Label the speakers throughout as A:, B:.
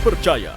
A: terpercaya.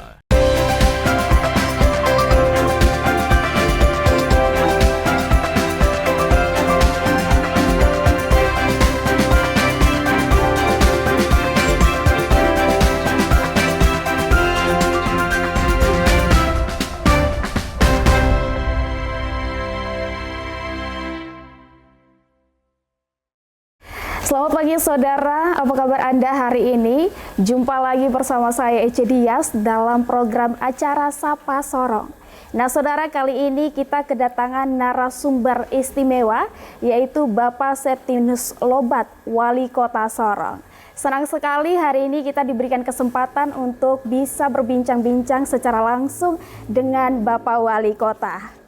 B: Selamat pagi saudara, apa kabar Anda hari ini? Jumpa lagi bersama saya Ece Dias dalam program acara Sapa Sorong. Nah saudara, kali ini kita kedatangan narasumber istimewa, yaitu Bapak Septinus Lobat, Wali Kota Sorong. Senang sekali hari ini kita diberikan kesempatan untuk bisa berbincang-bincang secara langsung dengan Bapak Wali Kota.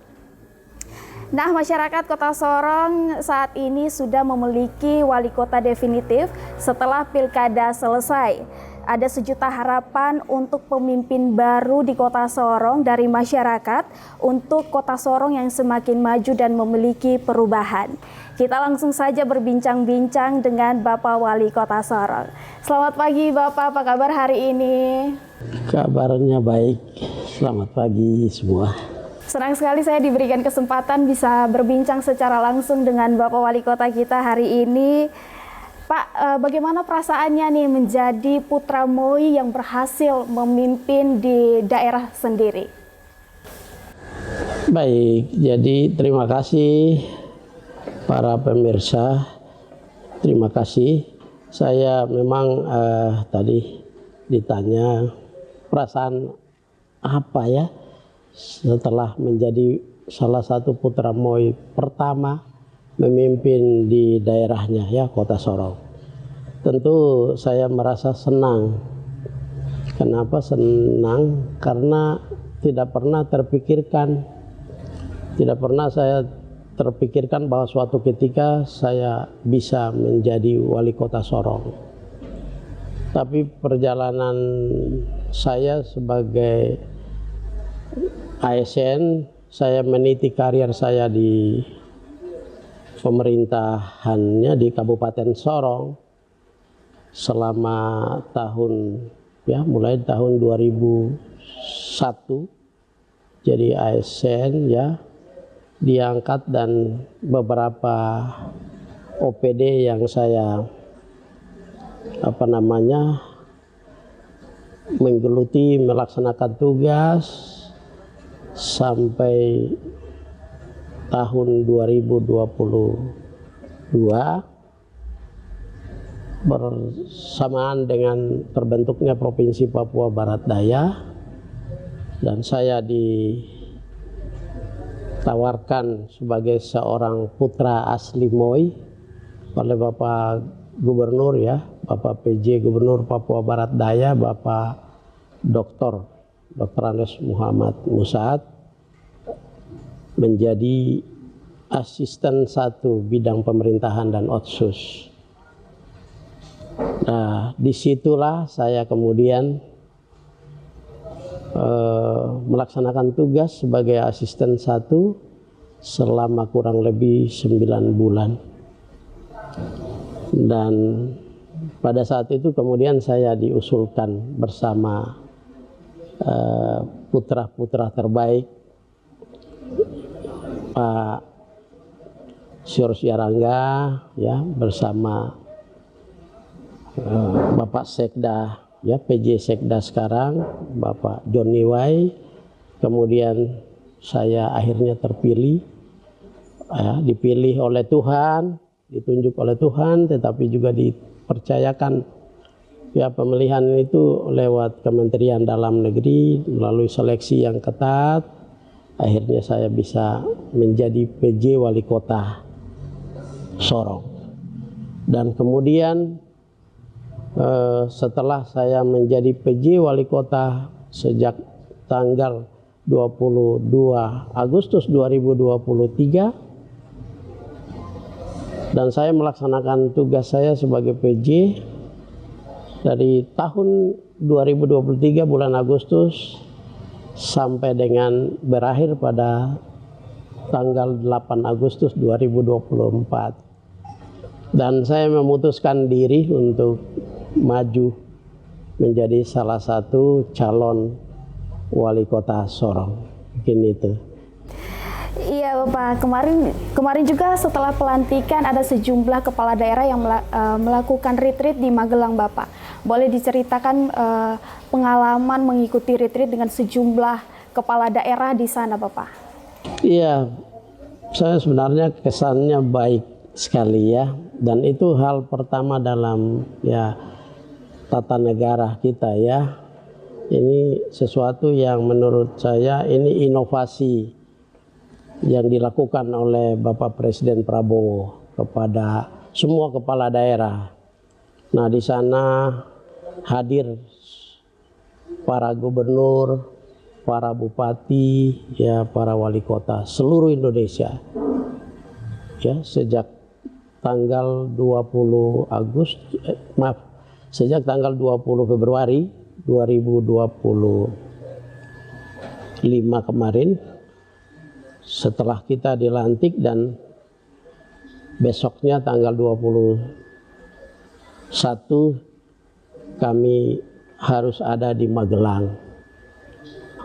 B: Nah, masyarakat Kota Sorong saat ini sudah memiliki wali kota definitif setelah pilkada selesai. Ada sejuta harapan untuk pemimpin baru di Kota Sorong dari masyarakat untuk Kota Sorong yang semakin maju dan memiliki perubahan. Kita langsung saja berbincang-bincang dengan Bapak Wali Kota Sorong. Selamat pagi Bapak, apa kabar hari ini?
C: Kabarnya baik, selamat pagi semua.
B: Senang sekali saya diberikan kesempatan bisa berbincang secara langsung dengan Bapak Wali Kota kita hari ini. Pak, bagaimana perasaannya nih menjadi putra Moi yang berhasil memimpin di daerah sendiri?
C: Baik, jadi terima kasih para pemirsa, terima kasih. Saya memang tadi ditanya perasaan apa ya setelah menjadi salah satu putra Moi pertama memimpin di daerahnya ya Kota Sorong. Tentu saya merasa senang. Kenapa senang? Karena tidak pernah saya terpikirkan bahwa suatu ketika saya bisa menjadi wali kota Sorong. Tapi perjalanan saya sebagai ASN, saya meniti karir saya di pemerintahannya di Kabupaten Sorong selama mulai tahun 2001 jadi ASN ya, diangkat dan beberapa OPD yang saya menggeluti melaksanakan tugas sampai tahun 2022 bersamaan dengan terbentuknya Provinsi Papua Barat Daya, dan saya ditawarkan sebagai seorang putra asli Moi oleh Bapak Gubernur ya, Bapak PJ Gubernur Papua Barat Daya, Bapak Dr. Andes Muhammad Musaad, menjadi asisten 1 bidang pemerintahan dan otsus. Nah, disitulah saya kemudian melaksanakan tugas sebagai asisten 1 selama kurang lebih 9 bulan. Dan pada saat itu kemudian saya diusulkan bersama putra-putra terbaik Pak Syur Siarangga ya, bersama Bapak Sekda ya, PJ Sekda sekarang Bapak Joni Wai. Kemudian saya akhirnya terpilih ya, dipilih oleh Tuhan, ditunjuk oleh Tuhan, tetapi juga dipercayakan ya pemilihan itu lewat Kementerian Dalam Negeri melalui seleksi yang ketat. Akhirnya saya bisa menjadi PJ Wali Kota Sorong. Dan kemudian setelah saya menjadi PJ Wali Kota sejak tanggal 22 Agustus 2023, dan saya melaksanakan tugas saya sebagai PJ dari tahun 2023 bulan Agustus sampai dengan berakhir pada tanggal 8 Agustus 2024. Dan saya memutuskan diri untuk maju menjadi salah satu calon wali kota Sorong. Mungkin itu.
B: Iya Bapak, kemarin juga setelah pelantikan ada sejumlah kepala daerah yang melakukan retreat di Magelang Bapak. Boleh diceritakan pengalaman mengikuti retreat dengan sejumlah kepala daerah di sana Bapak?
C: Iya, saya sebenarnya kesannya baik sekali ya. Dan itu hal pertama dalam ya tata negara kita ya. Ini sesuatu yang menurut saya ini inovasi yang dilakukan oleh Bapak Presiden Prabowo kepada semua kepala daerah. Nah, di sana hadir para gubernur, para bupati, ya para wali kota seluruh Indonesia. Ya, sejak tanggal 20 sejak tanggal 20 Februari 2025 kemarin, setelah kita dilantik dan besoknya tanggal 21 kami harus ada di Magelang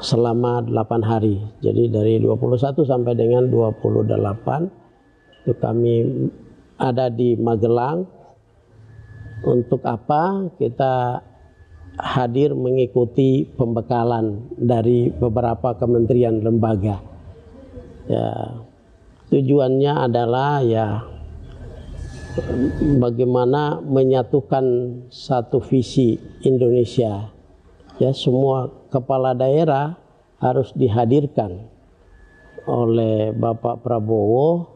C: selama 8 hari. Jadi dari 21 sampai dengan 28 itu kami ada di Magelang. Untuk apa? Kita hadir mengikuti pembekalan dari beberapa kementerian lembaga. Ya, tujuannya adalah ya bagaimana menyatukan satu visi Indonesia. Ya, semua kepala daerah harus dihadirkan oleh Bapak Prabowo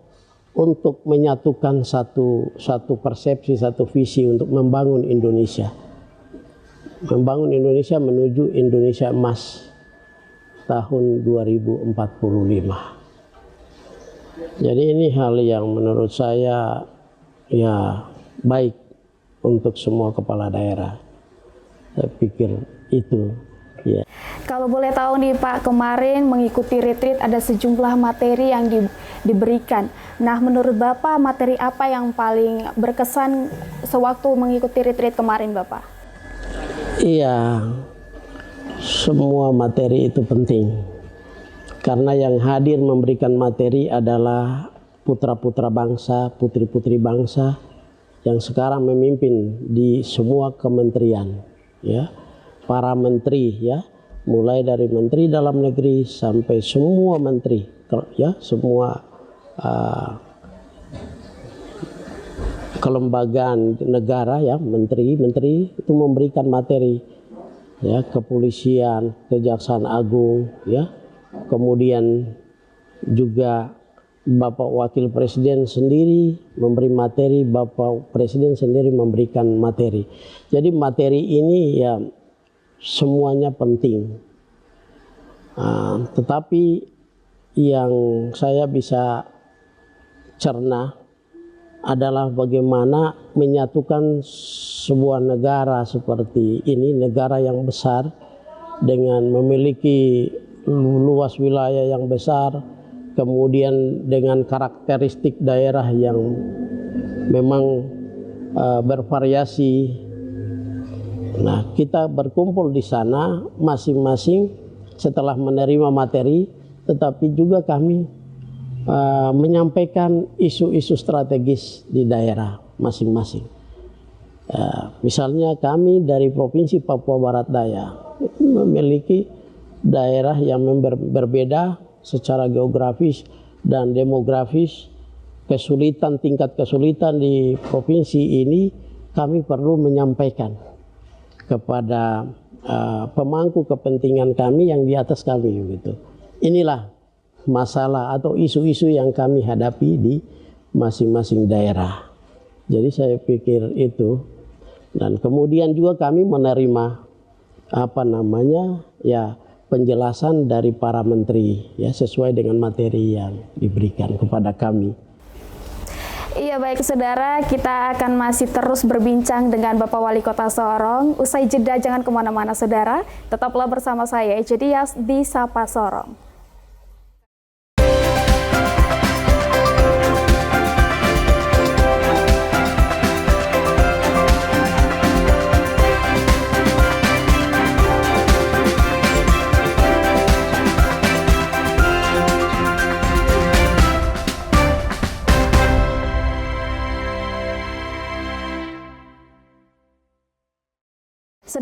C: untuk menyatukan satu persepsi, satu visi untuk membangun Indonesia. Membangun Indonesia menuju Indonesia Emas tahun 2045. Jadi ini hal yang menurut saya ya baik untuk semua kepala daerah. Saya pikir itu ya.
B: Kalau boleh tahu nih Pak, kemarin mengikuti retreat ada sejumlah materi yang diberikan. Nah, menurut Bapak materi apa yang paling berkesan sewaktu mengikuti retreat kemarin Bapak?
C: Iya, semua materi itu penting. Karena yang hadir memberikan materi adalah putra-putra bangsa, putri-putri bangsa yang sekarang memimpin di semua kementerian, ya, para menteri, ya, mulai dari menteri dalam negeri sampai semua menteri, ya, semua kelembagaan negara, ya, menteri-menteri itu memberikan materi, ya, kepolisian, kejaksaan agung, ya. Kemudian juga Bapak Wakil Presiden sendiri memberi materi, Bapak Presiden sendiri memberikan materi. Jadi materi ini ya semuanya penting. Tetapi yang saya bisa cerna adalah bagaimana menyatukan sebuah negara seperti ini, negara yang besar dengan memiliki luas wilayah yang besar, kemudian dengan karakteristik daerah yang memang bervariasi. Nah, kita berkumpul di sana masing-masing setelah menerima materi, tetapi juga kami menyampaikan isu-isu strategis di daerah masing-masing. Misalnya kami dari Provinsi Papua Barat Daya memiliki daerah yang berbeda secara geografis dan demografis. Tingkat kesulitan di provinsi ini kami perlu menyampaikan kepada pemangku kepentingan kami yang di atas kami gitu. Inilah masalah atau isu-isu yang kami hadapi di masing-masing daerah. Jadi saya pikir itu, dan kemudian juga kami menerima penjelasan dari para menteri, ya, sesuai dengan materi yang diberikan kepada kami.
B: Iya, baik saudara, kita akan masih terus berbincang dengan Bapak Wali Kota Sorong. Usai jeda jangan kemana-mana saudara, tetaplah bersama saya Ece Dias di Sapa Sorong.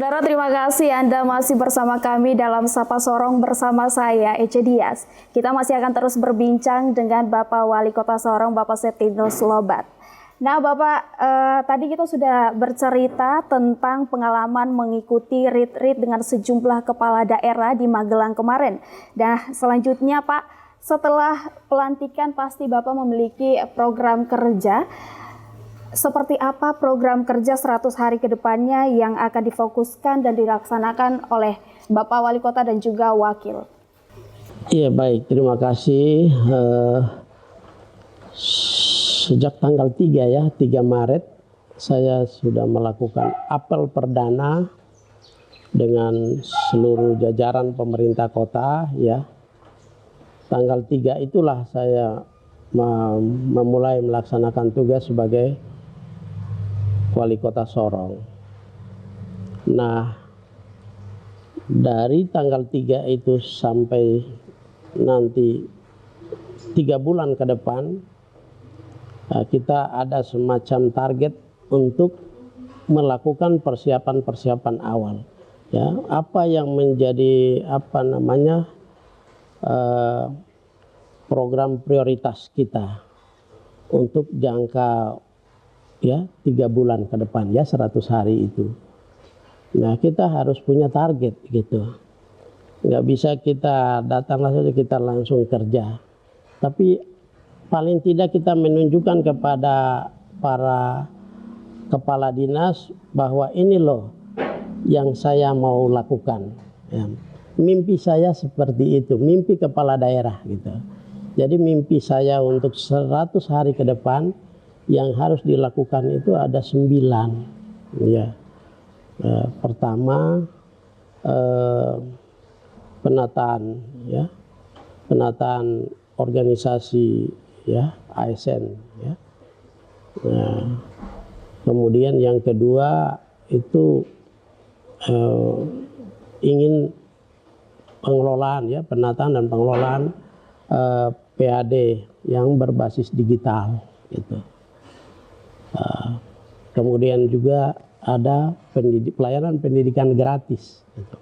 B: Saudara, terima kasih Anda masih bersama kami dalam Sapa Sorong bersama saya, Ece Dias. Kita masih akan terus berbincang dengan Bapak Wali Kota Sorong, Bapak Septinus Lobat. Nah Bapak, tadi kita sudah bercerita tentang pengalaman mengikuti retreat dengan sejumlah kepala daerah di Magelang kemarin. Nah selanjutnya Pak, setelah pelantikan pasti Bapak memiliki program kerja. Seperti apa program kerja 100 hari ke depannya yang akan difokuskan dan dilaksanakan oleh Bapak Wali Kota dan juga Wakil?
C: Iya baik, terima kasih. Sejak tanggal 3 Maret saya sudah melakukan apel perdana dengan seluruh jajaran pemerintah kota ya. Tanggal 3 itulah saya memulai melaksanakan tugas sebagai Wali Kota Sorong. Nah, dari tanggal 3 itu sampai nanti 3 bulan ke depan, kita ada semacam target untuk melakukan persiapan-persiapan awal. Ya, apa yang menjadi program prioritas kita untuk jangka 3 bulan ke depan 100 hari itu. Nah kita harus punya target gitu. Nggak bisa kita datang saja kita langsung kerja. Tapi paling tidak kita menunjukkan kepada para kepala dinas bahwa ini loh yang saya mau lakukan. Ya. Mimpi saya seperti itu, mimpi kepala daerah gitu. Jadi mimpi saya untuk 100 hari ke depan yang harus dilakukan itu ada 9 ya. Pertama penataan organisasi ya ASN ya. Nah, kemudian yang kedua itu ingin pengelolaan ya, penataan dan pengelolaan PAD yang berbasis digital gitu. Kemudian juga ada pelayanan pendidikan gratis gitu.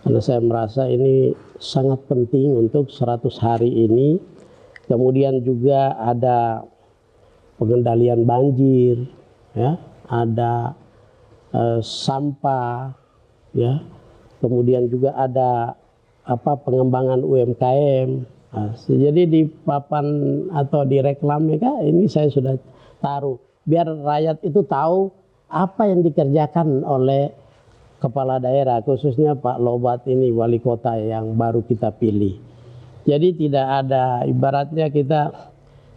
C: Karena saya merasa ini sangat penting untuk 100 hari ini. Kemudian juga ada pengendalian banjir ya, ada sampah ya. Kemudian juga ada pengembangan UMKM. Nah, jadi di papan atau di reklamnya ini saya sudah taruh biar rakyat itu tahu apa yang dikerjakan oleh kepala daerah, khususnya Pak Lobat ini wali kota yang baru kita pilih. Jadi tidak ada ibaratnya kita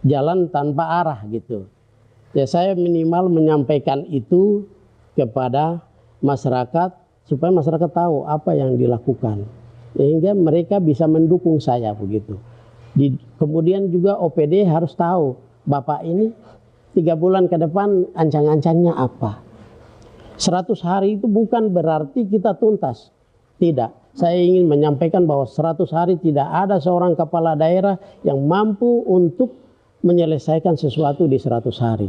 C: jalan tanpa arah gitu. Ya saya minimal menyampaikan itu kepada masyarakat supaya masyarakat tahu apa yang dilakukan. Sehingga mereka bisa mendukung saya begitu. Kemudian juga OPD harus tahu Bapak ini 3 bulan ke depan ancang-ancangnya apa. 100 hari itu bukan berarti kita tuntas. Tidak. Saya ingin menyampaikan bahwa 100 hari tidak ada seorang kepala daerah yang mampu untuk menyelesaikan sesuatu di 100 hari.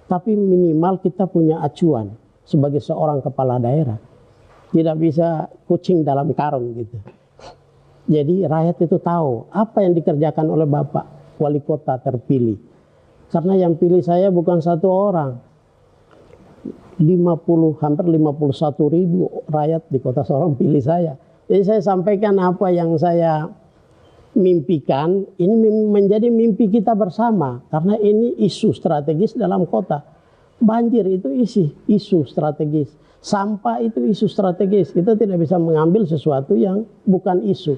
C: Tapi minimal kita punya acuan sebagai seorang kepala daerah. Tidak bisa kucing dalam karung gitu. Jadi rakyat itu tahu apa yang dikerjakan oleh Bapak Wali Kota terpilih. Karena yang pilih saya bukan satu orang. Hampir 51.000 rakyat di Kota Sorong pilih saya. Jadi saya sampaikan apa yang saya mimpikan, ini menjadi mimpi kita bersama. Karena ini isu strategis dalam kota. Banjir itu isu strategis. Sampah itu isu strategis. Kita tidak bisa mengambil sesuatu yang bukan isu.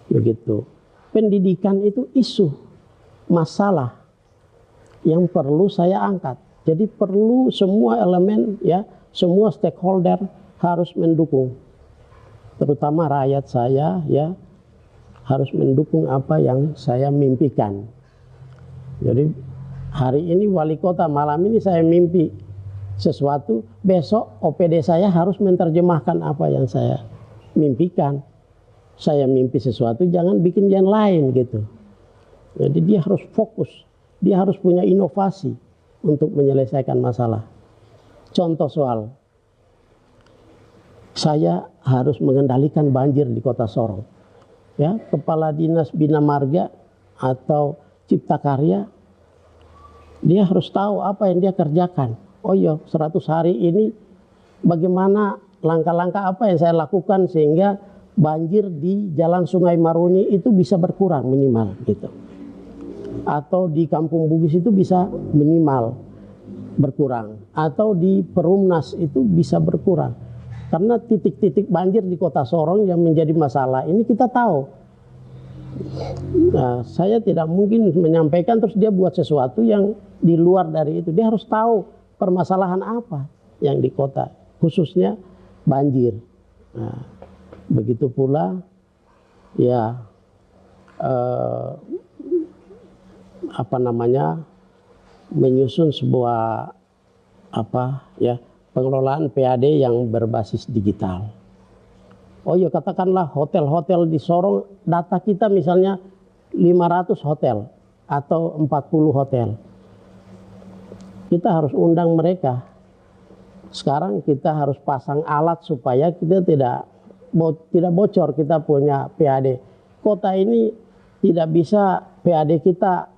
C: Begitu. Pendidikan itu isu, masalah yang perlu saya angkat. Jadi perlu semua elemen ya, semua stakeholder harus mendukung. Terutama rakyat saya ya harus mendukung apa yang saya mimpikan. Jadi hari ini wali kota, malam ini saya mimpi sesuatu, besok OPD saya harus menerjemahkan apa yang saya mimpikan. Saya mimpi sesuatu, jangan bikin yang lain gitu. Jadi dia harus fokus, dia harus punya inovasi untuk menyelesaikan masalah. Contoh soal saya harus mengendalikan banjir di Kota Sorong. Ya, Kepala Dinas Bina Marga atau Cipta Karya, dia harus tahu apa yang dia kerjakan. Oh iya, 100 hari ini bagaimana langkah-langkah apa yang saya lakukan sehingga banjir di Jalan Sungai Maruni itu bisa berkurang minimal gitu. Atau di Kampung Bugis itu bisa minimal berkurang, atau di Perumnas itu bisa berkurang. Karena titik-titik banjir di Kota Sorong yang menjadi masalah ini kita tahu. Nah, saya tidak mungkin menyampaikan terus dia buat sesuatu yang di luar dari itu. Dia harus tahu permasalahan apa yang di kota, khususnya banjir. Nah, begitu pula ya menyusun sebuah pengelolaan PAD yang berbasis digital. Oh ya, katakanlah hotel-hotel di Sorong, data kita misalnya 500 hotel atau 40 hotel. Kita harus undang mereka. Sekarang kita harus pasang alat supaya kita tidak bocor kita punya PAD. Kota ini tidak bisa PAD kita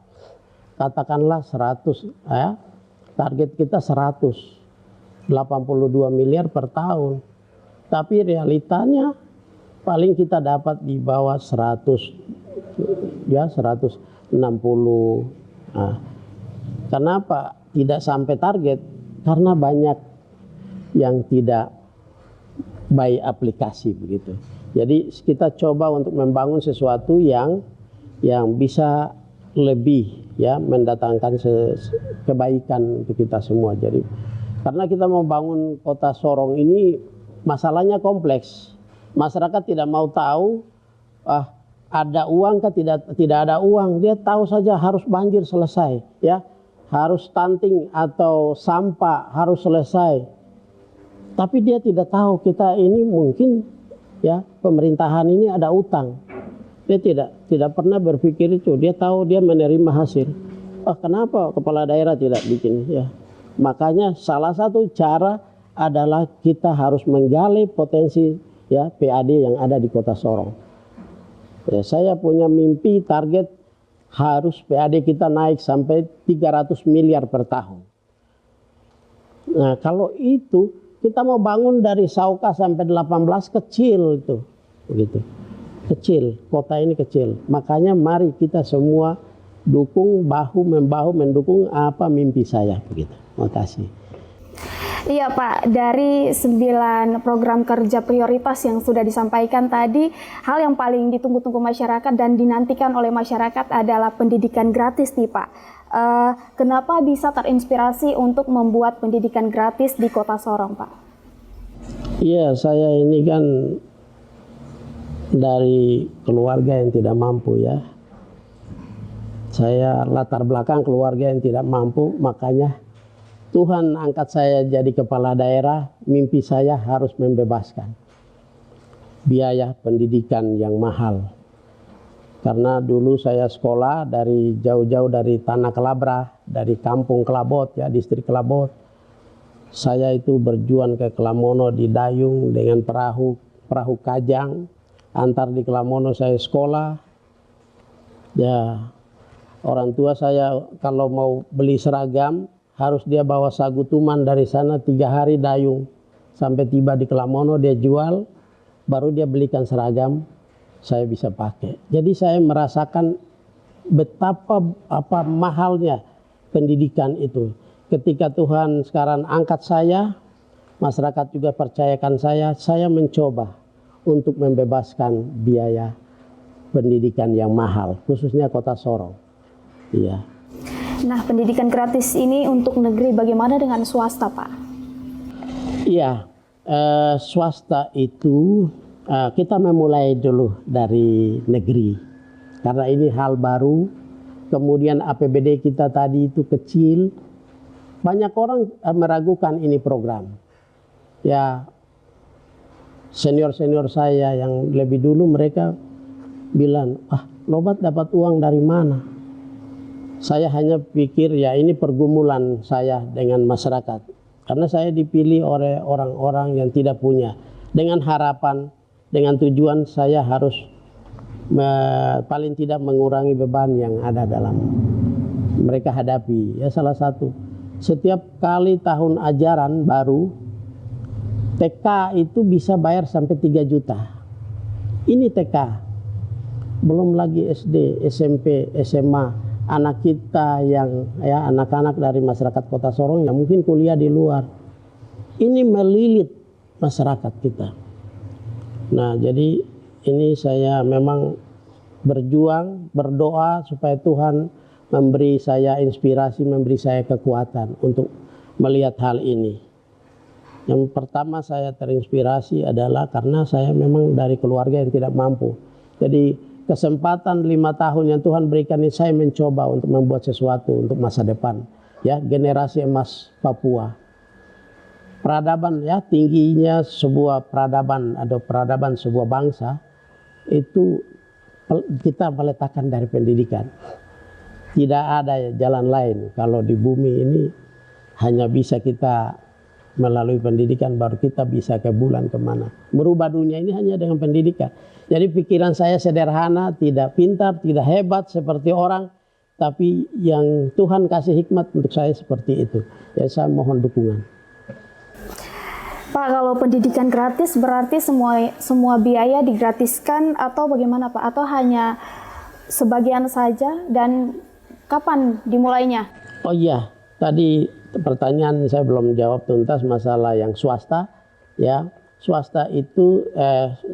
C: katakanlah 100 ya. Target kita 182 miliar per tahun. Tapi realitanya paling kita dapat di bawah 100 ya 160. Nah, kenapa tidak sampai target? Karena banyak yang tidak by aplikasi begitu. Jadi kita coba untuk membangun sesuatu yang bisa lebih ya mendatangkan kebaikan untuk kita semua. Jadi karena kita mau bangun Kota Sorong ini masalahnya kompleks. Masyarakat tidak mau tahu ada uang kah tidak ada uang. Dia tahu saja harus banjir selesai ya. Harus stunting atau sampah harus selesai. Tapi dia tidak tahu kita ini mungkin ya pemerintahan ini ada utang. Dia tidak pernah berpikir itu. Dia tahu dia menerima hasil. Kenapa kepala daerah tidak bikin ya? Makanya salah satu cara adalah kita harus menggali potensi ya PAD yang ada di Kota Sorong. Ya, saya punya mimpi target harus PAD kita naik sampai 300 miliar per tahun. Nah, kalau itu kita mau bangun dari Sauka sampai 18 kecil itu. Begitu. Kecil, kota ini kecil. Makanya mari kita semua dukung bahu-membahu mendukung apa mimpi saya begitu. Terima kasih.
B: Iya Pak, dari 9 program kerja prioritas yang sudah disampaikan tadi, hal yang paling ditunggu-tunggu masyarakat dan dinantikan oleh masyarakat adalah pendidikan gratis nih Pak. Kenapa bisa terinspirasi untuk membuat pendidikan gratis di Kota Sorong Pak?
C: Iya, saya ini kan dari keluarga yang tidak mampu ya. Saya latar belakang keluarga yang tidak mampu, makanya Tuhan angkat saya jadi kepala daerah, mimpi saya harus membebaskan biaya pendidikan yang mahal. Karena dulu saya sekolah dari jauh-jauh dari Tanah Kelabra, dari Kampung Kelabot ya, distrik Kelabot. Saya itu berjuang ke Kelamono di Dayung dengan perahu kajang. Antar di Kelamono saya sekolah. Ya, orang tua saya kalau mau beli seragam harus dia bawa sagu tuman dari sana 3 hari dayung sampai tiba di Kelamono dia jual, baru dia belikan seragam saya bisa pakai. Jadi saya merasakan betapa mahalnya pendidikan itu. Ketika Tuhan sekarang angkat saya, masyarakat juga percayakan saya mencoba untuk membebaskan biaya pendidikan yang mahal, khususnya Kota Sorong. Iya.
B: Nah, pendidikan gratis ini untuk negeri, bagaimana dengan swasta, Pak?
C: Iya, swasta itu kita memulai dulu dari negeri. Karena ini hal baru, kemudian APBD kita tadi itu kecil. Banyak orang meragukan ini program. Ya, senior-senior saya yang lebih dulu mereka bilang, Lobat dapat uang dari mana? Saya hanya pikir ya ini pergumulan saya dengan masyarakat. Karena saya dipilih oleh orang-orang yang tidak punya. dengan harapan, dengan tujuan saya harus paling tidak mengurangi beban yang ada dalam mereka hadapi. Ya, salah satu, setiap kali tahun ajaran baru, TK itu bisa bayar sampai 3 juta. Ini TK, belum lagi SD, SMP, SMA, anak kita yang ya anak-anak dari masyarakat Kota Sorong yang mungkin kuliah di luar. Ini melilit masyarakat kita. Nah, jadi ini saya memang berjuang, berdoa supaya Tuhan memberi saya inspirasi, memberi saya kekuatan untuk melihat hal ini. Yang pertama saya terinspirasi adalah karena saya memang dari keluarga yang tidak mampu. Jadi kesempatan 5 tahun yang Tuhan berikan ini saya mencoba untuk membuat sesuatu untuk masa depan. Ya, generasi emas Papua. Peradaban, ya, tingginya sebuah peradaban atau peradaban sebuah bangsa itu kita meletakkan dari pendidikan. Tidak ada jalan lain kalau di bumi ini, hanya bisa kita melalui pendidikan baru kita bisa ke bulan kemana. Merubah dunia ini hanya dengan pendidikan. Jadi pikiran saya sederhana, tidak pintar, tidak hebat seperti orang, tapi yang Tuhan kasih hikmat untuk saya seperti itu. Jadi saya mohon dukungan.
B: Pak, kalau pendidikan gratis berarti semua biaya digratiskan atau bagaimana Pak? Atau hanya sebagian saja, dan kapan dimulainya?
C: Oh iya, tadi pertanyaan saya belum jawab tuntas masalah yang swasta. Ya, swasta itu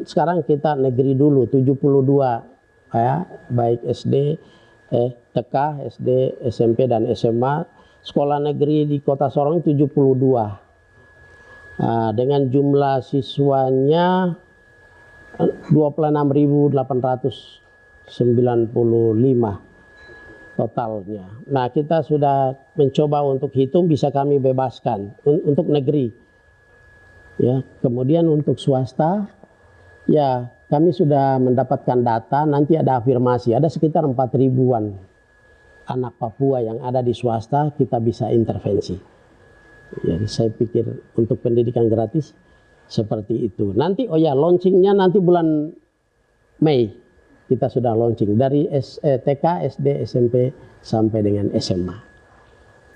C: sekarang kita negeri dulu 72 ya, baik SD, TK, SD, SMP dan SMA. Sekolah negeri di Kota Sorong 72. Dengan jumlah siswanya 26.895 totalnya. Nah, kita sudah mencoba untuk hitung, bisa kami bebaskan untuk negeri. Ya, kemudian untuk swasta, ya kami sudah mendapatkan data, nanti ada afirmasi, ada sekitar 4.000-an anak Papua yang ada di swasta, kita bisa intervensi. Jadi saya pikir untuk pendidikan gratis seperti itu. Nanti, oh ya, launchingnya nanti bulan Mei. Kita sudah launching dari TK, SD, SMP sampai dengan SMA.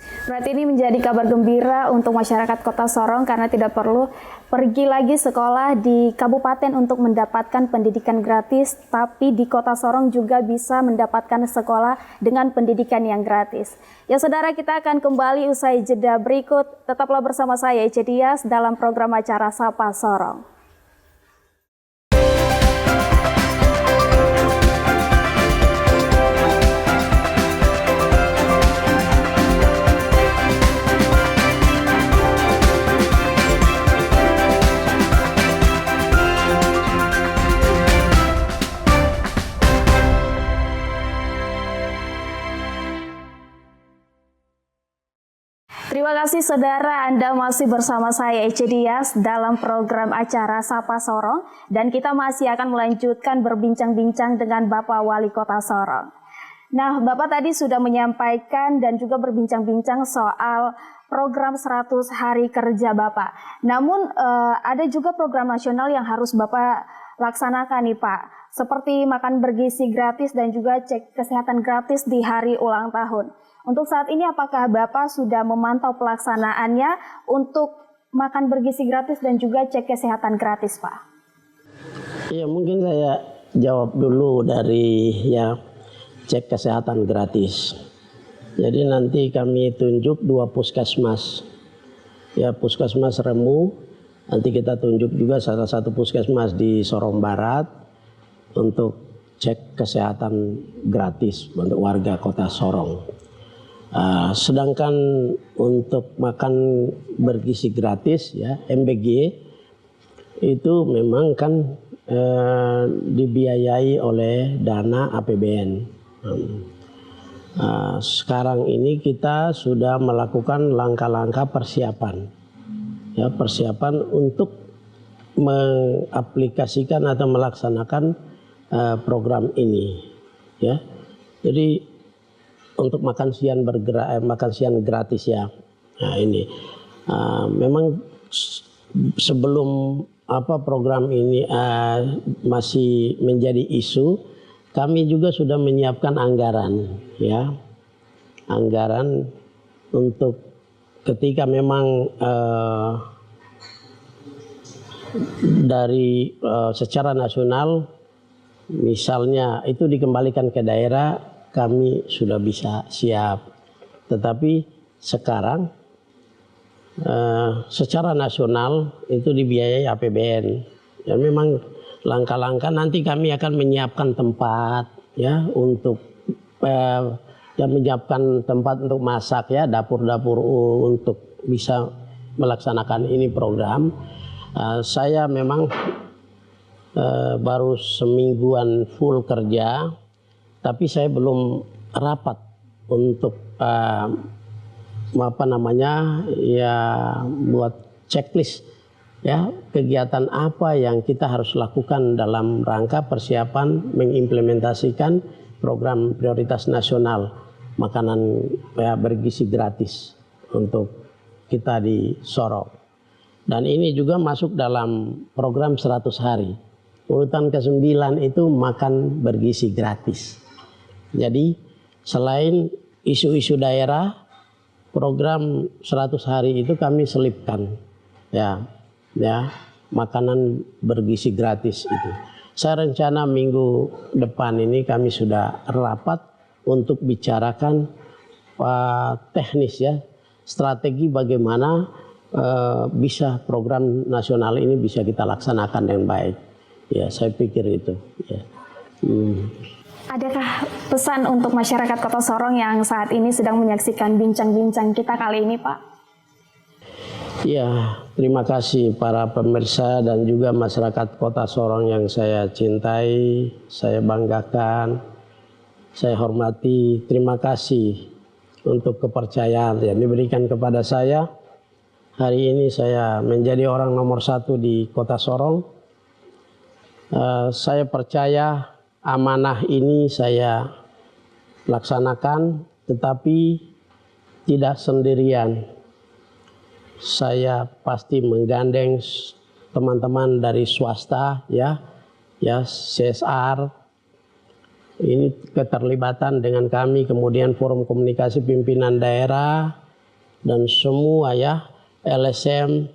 B: Berarti ini menjadi kabar gembira untuk masyarakat Kota Sorong karena tidak perlu pergi lagi sekolah di kabupaten untuk mendapatkan pendidikan gratis, tapi di Kota Sorong juga bisa mendapatkan sekolah dengan pendidikan yang gratis. Ya saudara, kita akan kembali usai jeda berikut. Tetaplah bersama saya Ece Dias dalam program acara Sapa Sorong. Terima kasih saudara, Anda masih bersama saya Ece Dias dalam program acara Sapa Sorong, dan kita masih akan melanjutkan berbincang-bincang dengan Bapak Wali Kota Sorong. Nah, Bapak tadi sudah menyampaikan dan juga berbincang-bincang soal program 100 hari kerja Bapak. Namun ada juga program nasional yang harus Bapak laksanakan nih Pak, seperti makan bergizi gratis dan juga cek kesehatan gratis di hari ulang tahun. Untuk saat ini apakah Bapak sudah memantau pelaksanaannya untuk makan bergizi gratis dan juga cek kesehatan gratis, Pak?
C: Iya, mungkin saya jawab dulu dari ya cek kesehatan gratis. Jadi nanti kami tunjuk 2 puskesmas. Ya, puskesmas Remu, nanti kita tunjuk juga salah satu puskesmas di Sorong Barat untuk cek kesehatan gratis untuk warga Kota Sorong. Sedangkan untuk makan bergizi gratis ya MBG itu memang kan dibiayai oleh dana APBN. Sekarang ini kita sudah melakukan langkah-langkah persiapan ya, persiapan untuk mengaplikasikan atau melaksanakan program ini ya. Jadi untuk makan siang gratis ya. Nah ini memang sebelum program ini masih menjadi isu, kami juga sudah menyiapkan anggaran, ya, anggaran untuk ketika memang dari secara nasional, misalnya itu dikembalikan ke daerah, kami sudah bisa siap. Tetapi sekarang secara nasional itu dibiayai APBN. Ya, memang langkah-langkah nanti kami akan menyiapkan tempat, ya, untuk menyiapkan tempat untuk masak, ya, dapur-dapur untuk bisa melaksanakan ini program. Saya memang baru semingguan full kerja, tapi saya belum rapat untuk buat checklist, ya, kegiatan apa yang kita harus lakukan dalam rangka persiapan mengimplementasikan program prioritas nasional makanan bergizi gratis untuk kita di Sorong. Dan ini juga masuk dalam program 100 hari. Urutan ke-9 itu makan bergizi gratis. Jadi selain isu-isu daerah, program 100 hari itu kami selipkan, ya, makanan bergizi gratis itu. Saya rencana minggu depan ini kami sudah rapat untuk bicarakan teknis, ya, strategi bagaimana bisa program nasional ini bisa kita laksanakan dengan baik. Ya, saya pikir itu. Ya.
B: Adakah pesan untuk masyarakat Kota Sorong yang saat ini sedang menyaksikan bincang-bincang kita kali ini, Pak?
C: Ya, terima kasih para pemirsa dan juga masyarakat Kota Sorong yang saya cintai, saya banggakan, saya hormati. Terima kasih untuk kepercayaan yang diberikan kepada saya. Hari ini saya menjadi orang nomor 1 di Kota Sorong. Saya percaya amanah ini saya laksanakan, tetapi tidak sendirian. Saya pasti menggandeng teman-teman dari swasta, ya, CSR. Ini keterlibatan dengan kami, kemudian Forum Komunikasi Pimpinan Daerah dan semua, ya, LSM,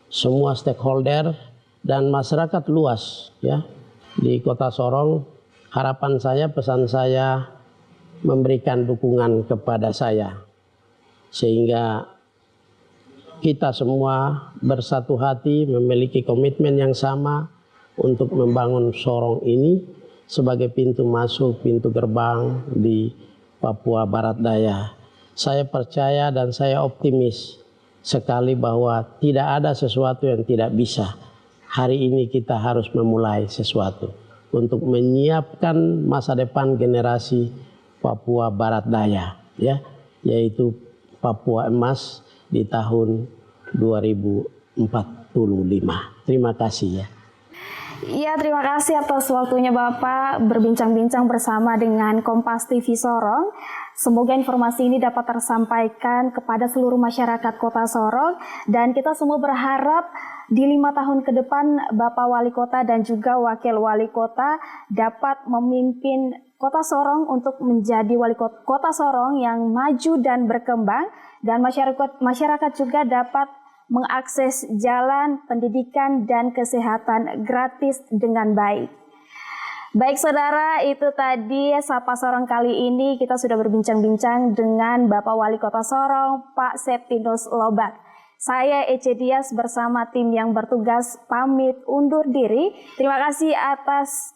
C: semua stakeholder dan masyarakat luas, ya, di Kota Sorong. Harapan saya, pesan saya, memberikan dukungan kepada saya sehingga kita semua bersatu hati, memiliki komitmen yang sama untuk membangun Sorong ini sebagai pintu masuk, pintu gerbang di Papua Barat Daya. Saya percaya dan saya optimis sekali bahwa tidak ada sesuatu yang tidak bisa. Hari ini kita harus memulai sesuatu untuk menyiapkan masa depan generasi Papua Barat Daya, ya, yaitu Papua Emas di tahun 2045. Terima kasih, ya.
B: Iya, terima kasih atas waktunya Bapak berbincang-bincang bersama dengan Kompas TV Sorong. Semoga informasi ini dapat tersampaikan kepada seluruh masyarakat Kota Sorong dan kita semua berharap di 5 tahun ke depan Bapak Wali Kota dan juga Wakil Wali Kota dapat memimpin Kota Sorong untuk menjadi Wali Kota Sorong yang maju dan berkembang, dan masyarakat juga dapat mengakses jalan, pendidikan, dan kesehatan gratis dengan baik. Baik saudara, itu tadi Sapa Sorong kali ini kita sudah berbincang-bincang dengan Bapak Wali Kota Sorong, Pak Septinus Lobak. Saya Ece Dias bersama tim yang bertugas pamit undur diri. Terima kasih atas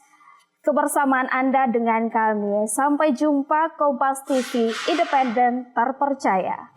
B: kebersamaan Anda dengan kami. Sampai jumpa, Kompas TV, independen terpercaya.